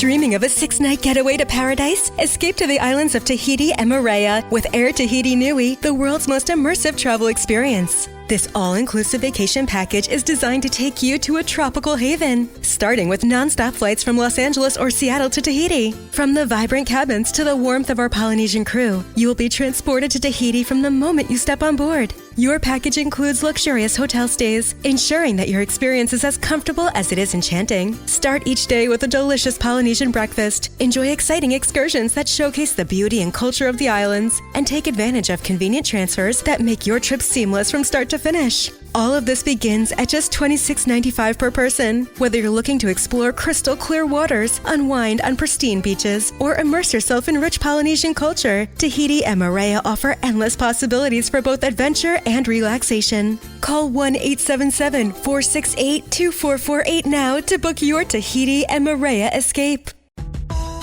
Dreaming of a 6-night getaway to paradise? Escape to the islands of Tahiti and Moorea with Air Tahiti Nui, the world's most immersive travel experience. This all-inclusive vacation package is designed to take you to a tropical haven, starting with non-stop flights from Los Angeles or Seattle to Tahiti. From the vibrant cabins to the warmth of our Polynesian crew, you will be transported to Tahiti from the moment you step on board. Your package includes luxurious hotel stays, ensuring that your experience is as comfortable as it is enchanting. Start each day with a delicious Polynesian breakfast, enjoy exciting excursions that showcase the beauty and culture of the islands, and take advantage of convenient transfers that make your trip seamless from start to finish. All of this begins at just $26.95 per person. Whether you're looking to explore crystal clear waters, unwind on pristine beaches, or immerse yourself in rich Polynesian culture, Tahiti and Moorea offer endless possibilities for both adventure and relaxation. Call 1-877-468-2448 now to book your Tahiti and Moorea escape.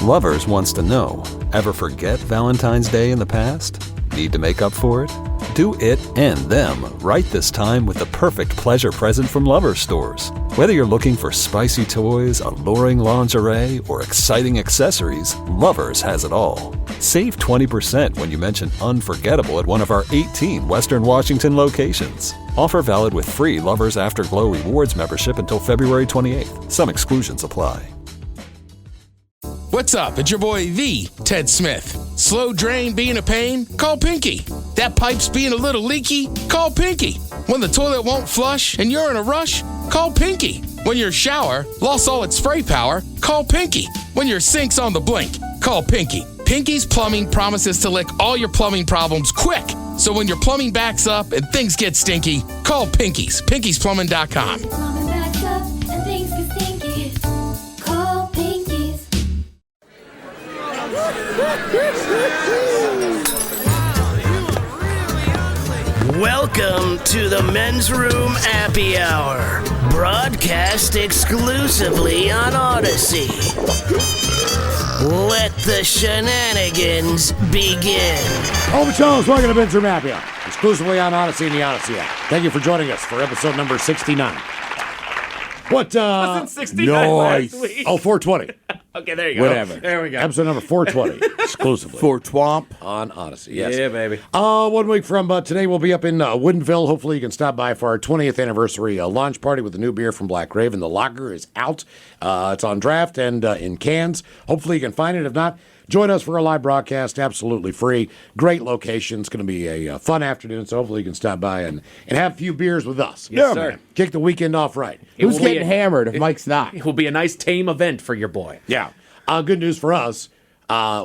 Lovers wants to know, ever forget Valentine's Day in the past? Need to make up for it? Do it and them right this time with the perfect pleasure present from Lovers stores. Whether you're looking for spicy toys, alluring lingerie, or exciting accessories, Lovers has it all. Save 20% when you mention unforgettable at one of our 18 Western Washington locations. Offer valid with free Lovers Afterglow Rewards membership until February 28th. Some exclusions apply. What's up? It's your boy, the Ted Smith. Slow drain being a pain? Call Pinky. That pipe's being a little leaky? Call Pinky. When the toilet won't flush and you're in a rush? Call Pinky. When your shower lost all its spray power? Call Pinky. When your sink's on the blink? Call Pinky. Pinky's Plumbing promises to lick all your plumbing problems quick. So when your plumbing backs up and things get stinky, call Pinky's. Pinky'sPlumbing.com. Plumbing backs up and things get stinky. Call Pinky's. Welcome to the Men's Room Appy Hour, broadcast exclusively on Odyssey. Let the shenanigans begin. Overtones, welcome to Men's Room Appy Hour, exclusively on Odyssey and the Odyssey app. Thank you for joining us for episode number 69. What, Wasn't 69 last week. Oh, 420. Okay, there you go. Whatever. There we go. Episode number 420, exclusively. For Twomp. On Odyssey, yes. Yeah, baby. 1 week from today, we'll be up in Woodinville. Hopefully, you can stop by for our 20th anniversary launch party with the new beer from Black Raven. The lager is out. It's on draft and in cans. Hopefully, you can find it. If not, join us for a live broadcast, absolutely free. Great location. It's going to be a fun afternoon, so hopefully you can stop by and have a few beers with us. Yes, sir. Man. Kick the weekend off right. Who's getting hammered if Mike's not? It will be a nice tame event for your boy. Yeah. Good news for us,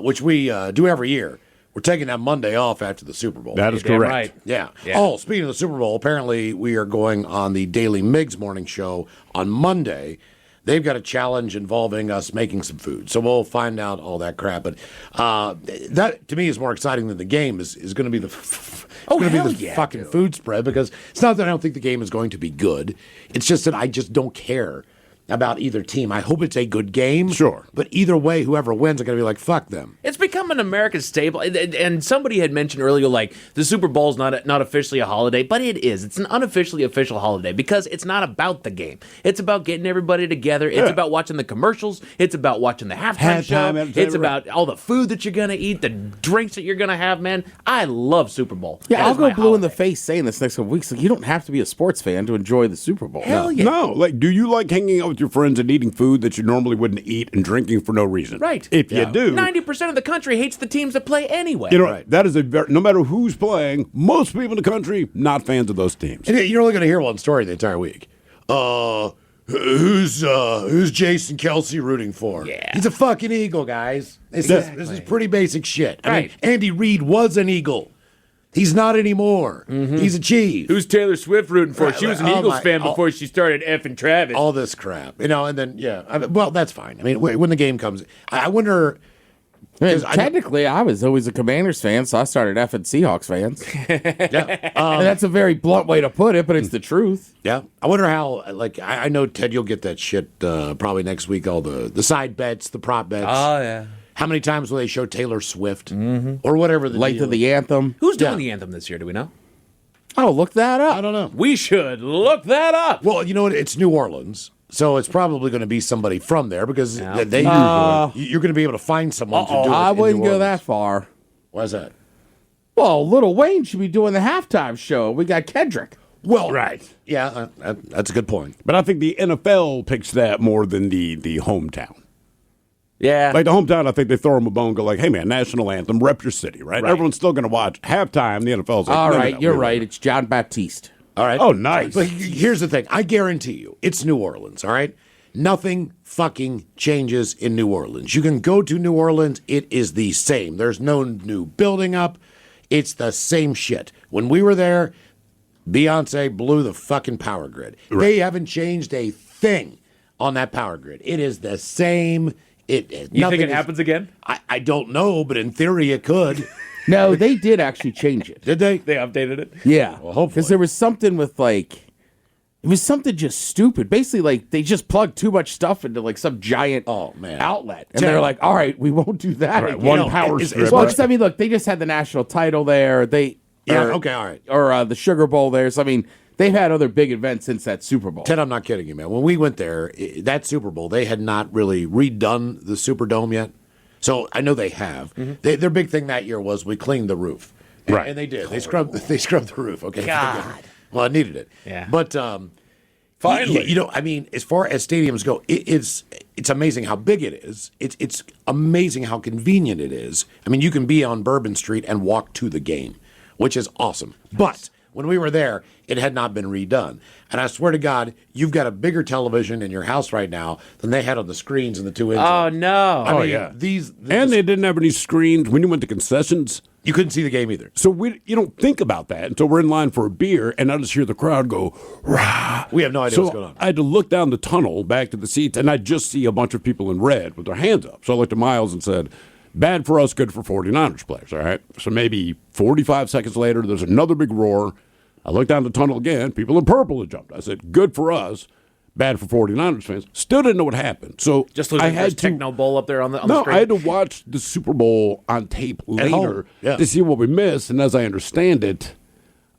which we do every year. We're taking that Monday off after the Super Bowl. That is You're damn correct. right. Yeah. Yeah. Oh, speaking of the Super Bowl, apparently we are going on the Daily Migs morning show on Monday. They've got a challenge involving us making some food. So we'll find out all that crap. But that, to me, is more exciting than the game is going to be the fucking food spread, because it's not that I don't think the game is going to be good. It's just that I just don't care about either team. I hope it's a good game. Sure. But either way, whoever wins are going to be like, fuck them. It's become an American staple. And somebody had mentioned earlier, like, the Super Bowl's not officially a holiday, but it is. It's an unofficially official holiday because it's not about the game. It's about getting everybody together. It's about watching the commercials. It's about watching the halftime show. It's about all the food that you're going to eat, the drinks that you're going to have, man. I love Super Bowl. Yeah, That I'll is go my blue in the holiday. face saying this next couple weeks. Like, you don't have to be a sports fan to enjoy the Super Bowl. Hell yeah. No, like, do you like hanging out with your friends and eating food that you normally wouldn't eat and drinking for no reason? Right. If you do, 90% of the country hates the teams that play anyway. you know, that is no matter who's playing, most people in the country not fans of those teams. And you're only going to hear one story the entire week. Who's Jason Kelsey rooting for? Yeah. He's a fucking Eagle, guys. This is pretty basic shit. I mean, Right. Andy Reid was an Eagle. He's not anymore. He's a Chief. Who's Taylor Swift rooting for? She was an Oh Eagles my- fan before she started effing Travis. all this crap, and then well, that's fine. I mean, when the game comes, I wonder. I mean, 'cause I- technically, I was always a Commanders fan, so I started effing Seahawks fans. Yeah, And that's a very blunt way to put it, but it's the truth. yeah. I wonder how. Like, I know Ted, you'll get that shit probably next week. All the side bets, the prop bets. Oh, yeah. How many times will they show Taylor Swift or whatever the Length deal of the anthem. Who's doing Yeah. the anthem this year? Do we know? Oh, look that up. I don't know. We should look that up. Well, you know what? It's New Orleans. So it's probably going to be somebody from there because you're going to be able to find someone to do it. I in wouldn't New go that Orleans. far. Why's that? Well, Lil Wayne should be doing the halftime show. We got Kendrick. Well, Right. Yeah, that's a good point. But I think the NFL picks that more than the hometown. Yeah. Like the hometown, I think they throw them a bone and go like, hey, man, national anthem, rep your city, right? Everyone's still going to watch. Halftime, the NFL's like, All no, right, no, you're no, right. no. It's John Baptiste. All right. Oh, nice. But here's the thing. I guarantee you, it's New Orleans, all right? Nothing fucking changes in New Orleans. You can go to New Orleans, it is the same. There's no new building up. It's the same shit. When we were there, Beyonce blew the fucking power grid. Right. They haven't changed a thing on that power grid. It is the same. You think it happens again? I don't know, but in theory it could. No, they did actually change it. Did they? They updated it. Yeah. Well, hopefully. Because there was something with it was something just stupid. Basically, like they just plugged too much stuff into like some giant outlet. And they're like, all right, we won't do that. Right, again. one power strip. Well, because I mean, look, they just had the national title there. Okay, all right. Or the Sugar Bowl there. So, I mean, they've had other big events since that Super Bowl. Ted, I'm not kidding you, man. When we went there, that Super Bowl, they had not really redone the Superdome yet. So I know they have. Their big thing that year was we cleaned the roof. Right. And they did. They scrubbed the roof. Okay. God. Well, I needed it. Yeah. But Finally. I mean, as far as stadiums go, it's amazing how big it is. It's amazing how convenient it is. I mean, you can be on Bourbon Street and walk to the game, which is awesome. But when we were there, it had not been redone. And I swear to God, you've got a bigger television in your house right now than they had on the screens in the 2 inches. Oh, no. I mean, yeah. and they didn't have any screens when you went to concessions. you couldn't see the game either. So you don't think about that until we're in line for a beer, and I just hear the crowd go, rah. We have no idea what's going on. I had to look down the tunnel back to the seats, and I just see a bunch of people in red with their hands up. So I looked at Miles and said, bad for us, good for 49ers players, all right? So maybe 45 seconds later, there's another big roar. I looked down the tunnel again. People in purple had jumped. I said, good for us, bad for 49ers fans. Still didn't know what happened. So Just looking I at had this Techno Bowl up there on the no, screen. I had to watch the Super Bowl on tape later home, yeah. to see what we missed. And as I understand it,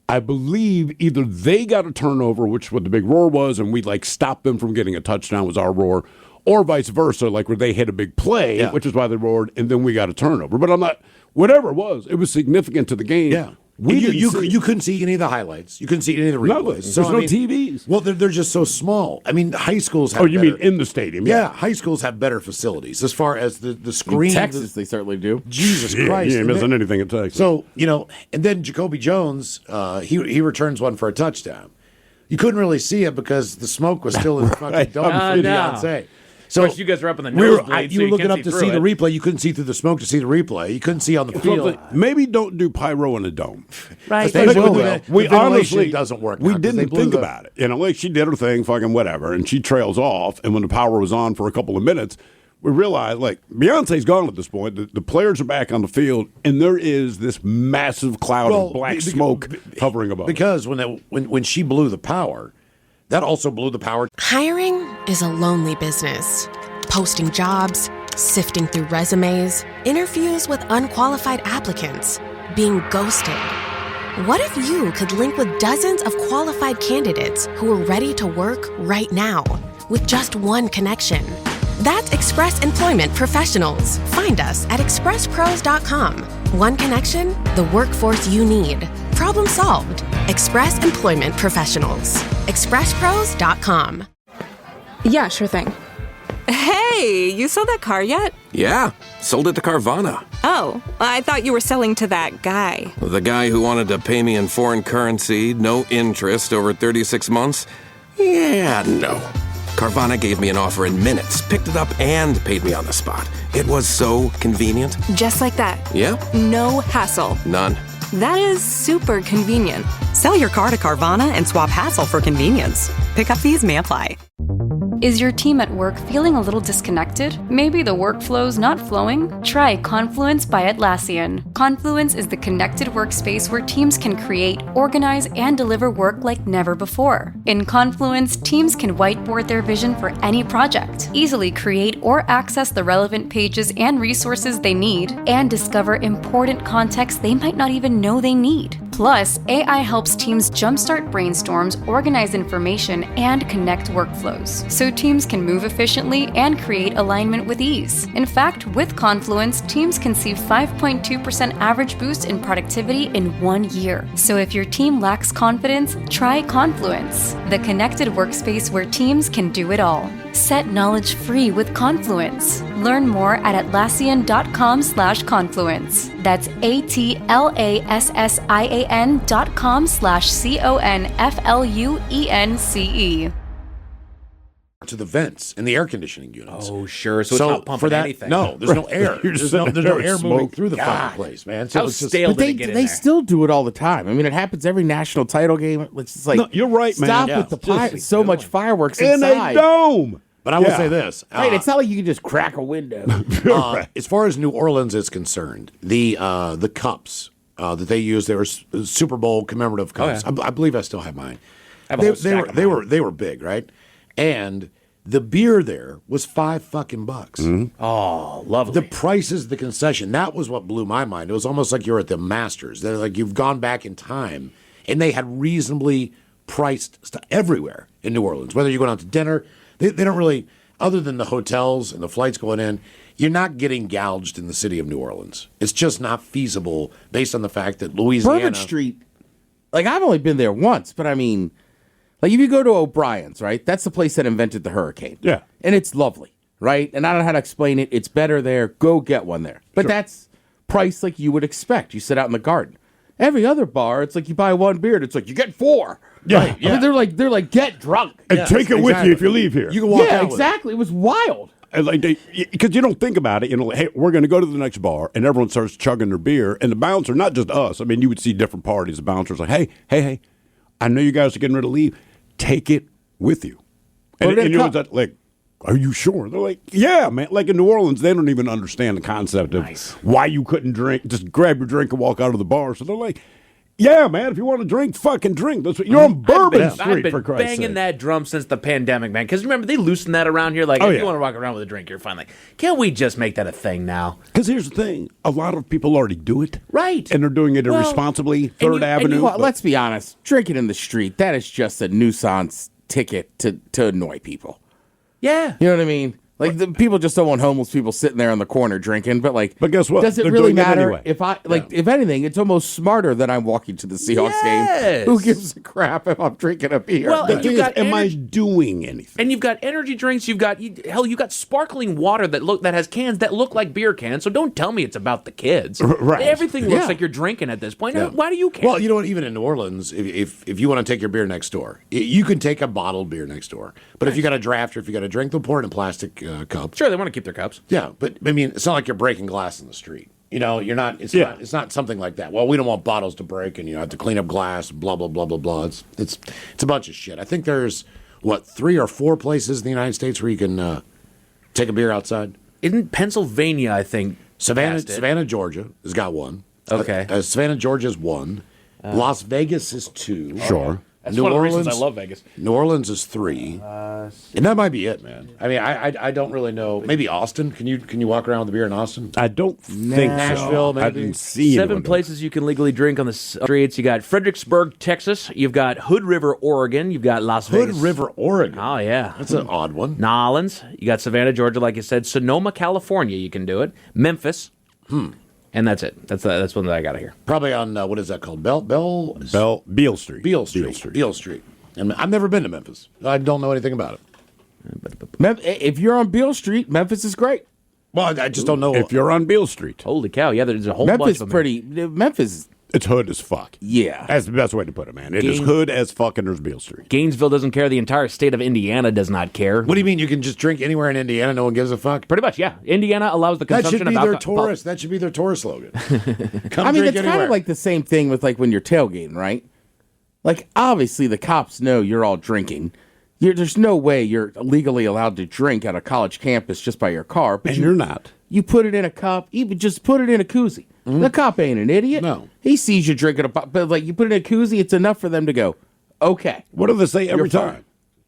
I believe either they got a turnover, which is what the big roar was, and we stopped them from getting a touchdown was our roar, or vice versa, like where they hit a big play, Yeah. which is why they roared, and then we got a turnover. But I'm not, whatever it was significant to the game. Yeah. We didn't you see- you couldn't see any of the highlights. You couldn't see any of the replays. Nothing. There's no TVs. Well, they're just so small. I mean, high schools have Oh, you better, mean in the stadium? Yeah, high schools have better facilities as far as the In screen. Texas, they certainly do. Jesus Yeah, Christ. you ain't And missing then- anything in Texas. So, and then Jacoby Jones, he returns one for a touchdown. You couldn't really see it because the smoke was still in the fucking Right. dome Oh, for no. Beyonce. So Of course, you guys were up in the you were nosebleeds, so looking can't up to through see the it. replay. You couldn't see through the smoke to see the replay. You couldn't see on the field. Maybe don't do pyro in a dome. Right. They will, though. We The ventilation honestly doesn't work We now 'cause they didn't blew think the- about it. Like she did her thing, fucking whatever, and she trails off. And when the power was on for a couple of minutes, we realized Beyonce's gone at this point. The players are back on the field, and there is this massive cloud of black smoke hovering above. Because when she blew the power, that also blew the power. Hiring is a lonely business. Posting jobs, sifting through resumes, interviews with unqualified applicants, being ghosted. What if you could link with dozens of qualified candidates who are ready to work right now with just one connection? That's Express Employment Professionals. Find us at expresspros.com. One connection, the workforce you need. Problem solved. Express Employment Professionals. expresspros.com. Yeah, sure thing. Hey, you sold that car yet? Yeah, sold it to Carvana. Oh, I thought you were selling to that guy. The guy who wanted to pay me in foreign currency, no interest, over 36 months? Yeah, no. Carvana gave me an offer in minutes, picked it up, and paid me on the spot. It was so convenient. Just like that. Yeah? No hassle. None. That is super convenient. Sell your car to Carvana and swap hassle for convenience. Pickup fees may apply. Is your team at work feeling a little disconnected? Maybe the workflow's not flowing? Try Confluence by Atlassian. Confluence is the connected workspace where teams can create, organize, and deliver work like never before. In Confluence, teams can whiteboard their vision for any project, easily create or access the relevant pages and resources they need, and discover important context they might not even know they need. Plus, AI helps teams jumpstart brainstorms, organize information, and connect workflows, so teams can move efficiently and create alignment with ease. In fact, with Confluence, teams can see 5.2% average boost in productivity in 1 year. So if your team lacks confidence, try Confluence, the connected workspace where teams can do it all. Set knowledge free with Confluence. Learn more at Atlassian.com/Confluence. That's Atlassian.com/CONFLUENCE. To the vents in the air conditioning units. Oh, sure. So it's not pumping anything. No, there's no air. There's no air moving through the God. fucking place, man. So How it's just, stale But did it get in they there? still do it all the time. I mean, it happens every national title game. It's just like, No, you're right, man. stop Yeah. with the so much fireworks In inside. a dome. But I will say this. Right, it's not like you can just crack a window. As far as New Orleans is concerned, the cups that they use, they were Super Bowl commemorative cups. Oh, yeah. I believe I still have mine. I have a whole stack of mine. They were big, right? And the beer there was $5. Oh, lovely. The prices of the concession, that was what blew my mind. It was almost like you're at the Masters. They're like you've gone back in time, and they had reasonably priced stuff everywhere in New Orleans. Whether you're going out to dinner, they don't really, other than the hotels and the flights going in, you're not getting gouged in the city of New Orleans. It's just not feasible based on the fact that Louisiana... Bourbon Street, like I've only been there once, but I mean, like if you go to O'Brien's, right? That's the place that invented the hurricane. Yeah. And it's lovely, right? And I don't know how to explain it. It's better there. Go get one there. But that's priced like you would expect. You sit out in the garden. Every other bar, it's like you buy one beer and it's like you get 4. Yeah. Right? I mean, they're like get drunk. And take it with you if you leave here. You can walk out with it. exactly. It was wild. And like because you don't think about it, hey, we're going to go to the next bar, and everyone starts chugging their beer, and the bouncer, not just us. I mean, you would see different parties. The bouncer's like, hey, I know you guys are getting ready to leave. Take it with you. And you're like, are you sure? They're like, yeah, man. Like in New Orleans, they don't even understand the concept of why you couldn't drink. Just grab your drink and walk out of the bar. So they're like, yeah, man, if you want to drink, fucking drink. That's what, you're on Bourbon Street, I've been for Christ's banging sake. that drum since the pandemic, man. Because remember, they loosened that around here. Like, if you want to walk around with a drink, you're fine. Like, can't we just make that a thing now? Because here's the thing. A lot of people already do it. Right. And they're doing it irresponsibly. Third Avenue. Well, let's be honest. Drinking in the street, that is just a nuisance ticket to annoy people. Yeah. You know what I mean? Like the people just don't want homeless people sitting there on the corner drinking. But like, but guess what? Does it They're really doing it matter anyway. if I if anything, it's almost smarter that I'm walking to the Seahawks game. Who gives a crap if I'm drinking a beer? Well, and you got am I doing anything? And you've got energy drinks. You've got you got sparkling water that has cans that look like beer cans. So don't tell me it's about the kids. Right. Everything looks like you're drinking at this point. Yeah. Why do you care? Well, you know what? Even in New Orleans, if you want to take your beer next door, you can take a bottled beer next door. But if you got a draft or if you got a drink, they'll pour it in a plastic cup. Sure, they want to keep their cups. Yeah, but I mean, it's not like you're breaking glass in the street. You know, you're not. It's not something like that. Well, we don't want bottles to break, and you have to clean up glass. Blah blah blah blah blah. It's a bunch of shit. I think there's 3 or 4 places in the United States where you can take a beer outside. In Pennsylvania, I think Savannah, Georgia has got one. Okay, Savannah, Georgia is 1. Las Vegas is 2. Sure. That's New one of the Orleans, reasons I love Vegas. New Orleans is 3, and that might be it, man. I mean, I don't really know. Maybe Austin. Can you walk around with a beer in Austin? I don't think Nashville, so. maybe. I didn't see 7 places you can legally drink on the streets. You got Fredericksburg, Texas. You've got Hood River, Oregon. You've got Las Vegas. Hood River, Oregon. Oh yeah, That's an odd one. Nolens. You got Savannah, Georgia, like you said. Sonoma, California. You can do it. Memphis. And that's it. That's one that I got here. Probably on what is that called? Beale Street. Beale Street. And I've never been to Memphis. I don't know anything about it. If you're on Beale Street, Memphis is great. Well, I just don't know. If you're on Beale Street. Holy cow! Yeah, there's a whole Memphis bunch of them. Memphis. It's hood as fuck. Yeah. That's the best way to put it, man. It is hood as fuck, and there's Beale Street. Gainesville doesn't care. The entire state of Indiana does not care. What do you mean you can just drink anywhere in Indiana? No one gives a fuck. Pretty much, yeah. Indiana allows the consumption That should be of their alcohol. tourist. That should be their tourist slogan. I mean, it's kind of like the same thing with like when you're tailgating, right? Like obviously the cops know you're all drinking. There's no way you're legally allowed to drink at a college campus just by your car. But you're not. You put it in a cup. Even just put it in a koozie. The cop ain't an idiot. No. He sees you drinking a pop, but like you put it in a koozie, it's enough for them to go, okay. What do they say every time?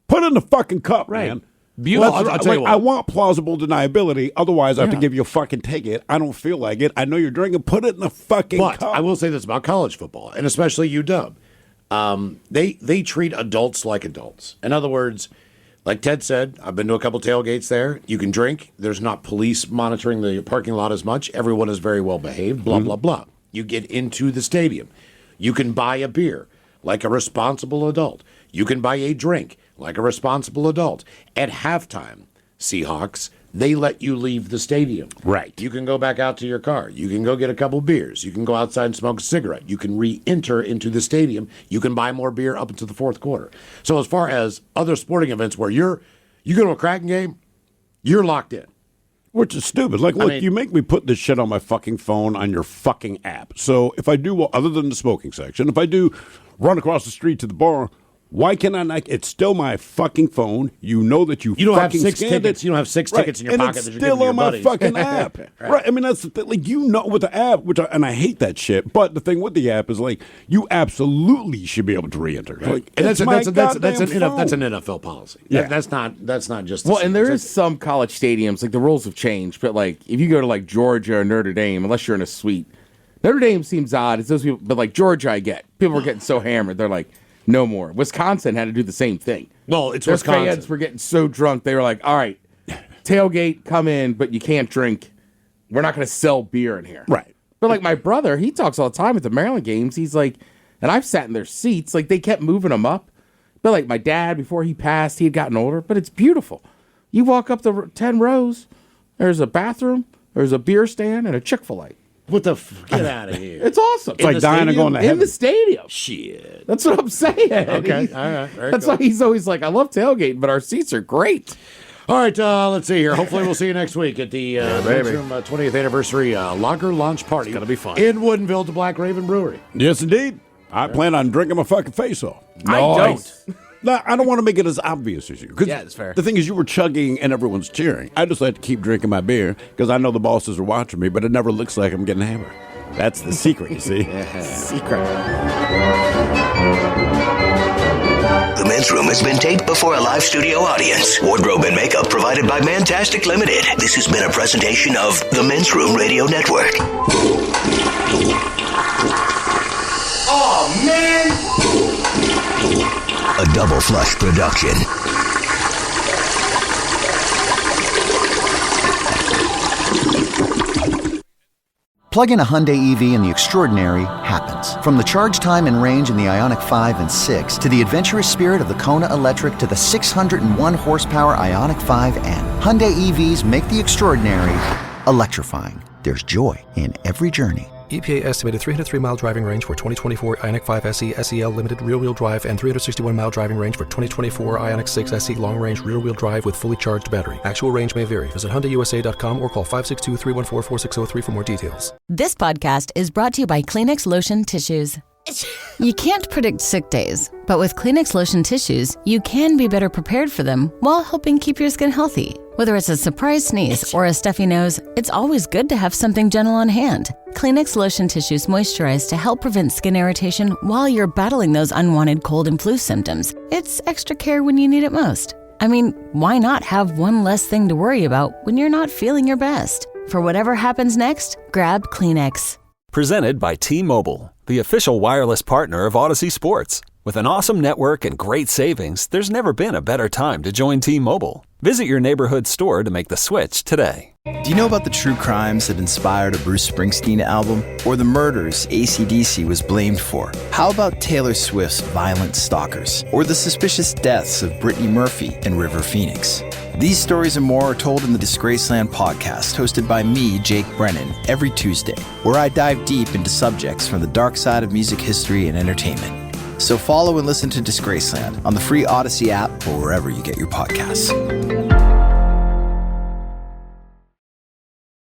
Put it in the fucking cup, man. Beautiful. Well, I'll tell you what. I want plausible deniability. Otherwise, I have to give you a fucking ticket. I don't feel like it. I know you're drinking. Put it in the fucking But cup. I will say this about college football, and especially UW. They treat adults like adults. In other words, like Ted said, I've been to a couple tailgates there. You can drink. There's not police monitoring the parking lot as much. Everyone is very well behaved, blah, blah, blah. You get into the stadium. You can buy a beer like a responsible adult. You can buy a drink like a responsible adult. At halftime, Seahawks, they let you leave the stadium. Right. You can go back out to your car. You can go get a couple beers. You can go outside and smoke a cigarette. You can re-enter into the stadium. You can buy more beer up into the fourth quarter. So as far as other sporting events where you go to a Kraken game, you're locked in. Which is stupid. Like, look, you make me put this shit on my fucking phone on your fucking app. So if I do, well, other than the smoking section, if I do run across the street to the bar, why can I not? It's still my fucking phone. You know that you don't have fucking six scanned tickets. it. You don't have six tickets in your and pocket it's that you're still giving on your my buddies. fucking app. Right. I mean, that's the thing. Like, with the app, and I hate that shit. But the thing with the app is, like, you absolutely should be able to re-enter. Right. Like, And that's that's my an NFL policy. Yeah. That's not just the Well, and same. there is some college stadiums, like the rules have changed, but like if you go to like Georgia or Notre Dame, unless you're in a suite, Notre Dame seems odd. It's those people, but like Georgia, I get people were getting so hammered, they're like, no more. Wisconsin had to do the same thing. Well, it's Their Wisconsin. fans were getting so drunk, they were like, all right, tailgate, come in, but you can't drink. We're not going to sell beer in here. Right. But like my brother, he talks all the time at the Maryland games. He's like, and I've sat in their seats, like they kept moving them up. But like my dad, before he passed, he had gotten older, but it's beautiful. You walk up the 10 rows, there's a bathroom, there's a beer stand, and a Chick-fil-A. What the get out of here. It's awesome. It's like dying and going to heaven. In the stadium. Shit. That's what I'm saying. Okay. All right. Very That's cool. why he's always like, I love tailgating, but our seats are great. All right, let's see here. Hopefully we'll see you next week at the baby. Room 20th anniversary lager launch party. It's gonna be fun. In Woodinville at the Black Raven Brewery. Yes, indeed. I plan on drinking my fucking face off. I don't. No, I don't want to make it as obvious as you. 'Cause Yeah, that's fair. The thing is, you were chugging and everyone's cheering. I just like to keep drinking my beer because I know the bosses are watching me, but it never looks like I'm getting hammered. That's the secret, you see. Secret. The men's room has been taped before a live studio audience. Wardrobe and makeup provided by Mantastic Limited. This has been a presentation of the Men's Room Radio Network. Oh, man! A Double Flush production. Plug in a Hyundai EV and the extraordinary happens. From the charge time and range in the Ioniq 5 and 6 to the adventurous spirit of the Kona Electric to the 601 horsepower Ioniq 5N. Hyundai EVs make the extraordinary electrifying. There's joy in every journey. EPA estimated 303-mile driving range for 2024 Ioniq 5 SE SEL Limited rear-wheel drive and 361-mile driving range for 2024 Ioniq 6 SE long-range rear-wheel drive with fully charged battery. Actual range may vary. Visit HyundaiUSA.com or call 562-314-4603 for more details. This podcast is brought to you by Kleenex Lotion Tissues. You can't predict sick days, but with Kleenex Lotion Tissues, you can be better prepared for them while helping keep your skin healthy. Whether it's a surprise sneeze or a stuffy nose, it's always good to have something gentle on hand. Kleenex Lotion Tissues moisturize to help prevent skin irritation while you're battling those unwanted cold and flu symptoms. It's extra care when you need it most. I mean, why not have one less thing to worry about when you're not feeling your best? For whatever happens next, grab Kleenex. Presented by T-Mobile, the official wireless partner of Odyssey Sports. With an awesome network and great savings, there's never been a better time to join T-Mobile. Visit your neighborhood store to make the switch today. Do you know about the true crimes that inspired a Bruce Springsteen album? Or the murders AC/DC was blamed for? How about Taylor Swift's Violent Stalkers? Or the suspicious deaths of Brittany Murphy and River Phoenix? These stories and more are told in the Disgraceland podcast, hosted by me, Jake Brennan, every Tuesday, where I dive deep into subjects from the dark side of music history and entertainment. So follow and listen to Disgraceland on the free Odyssey app or wherever you get your podcasts.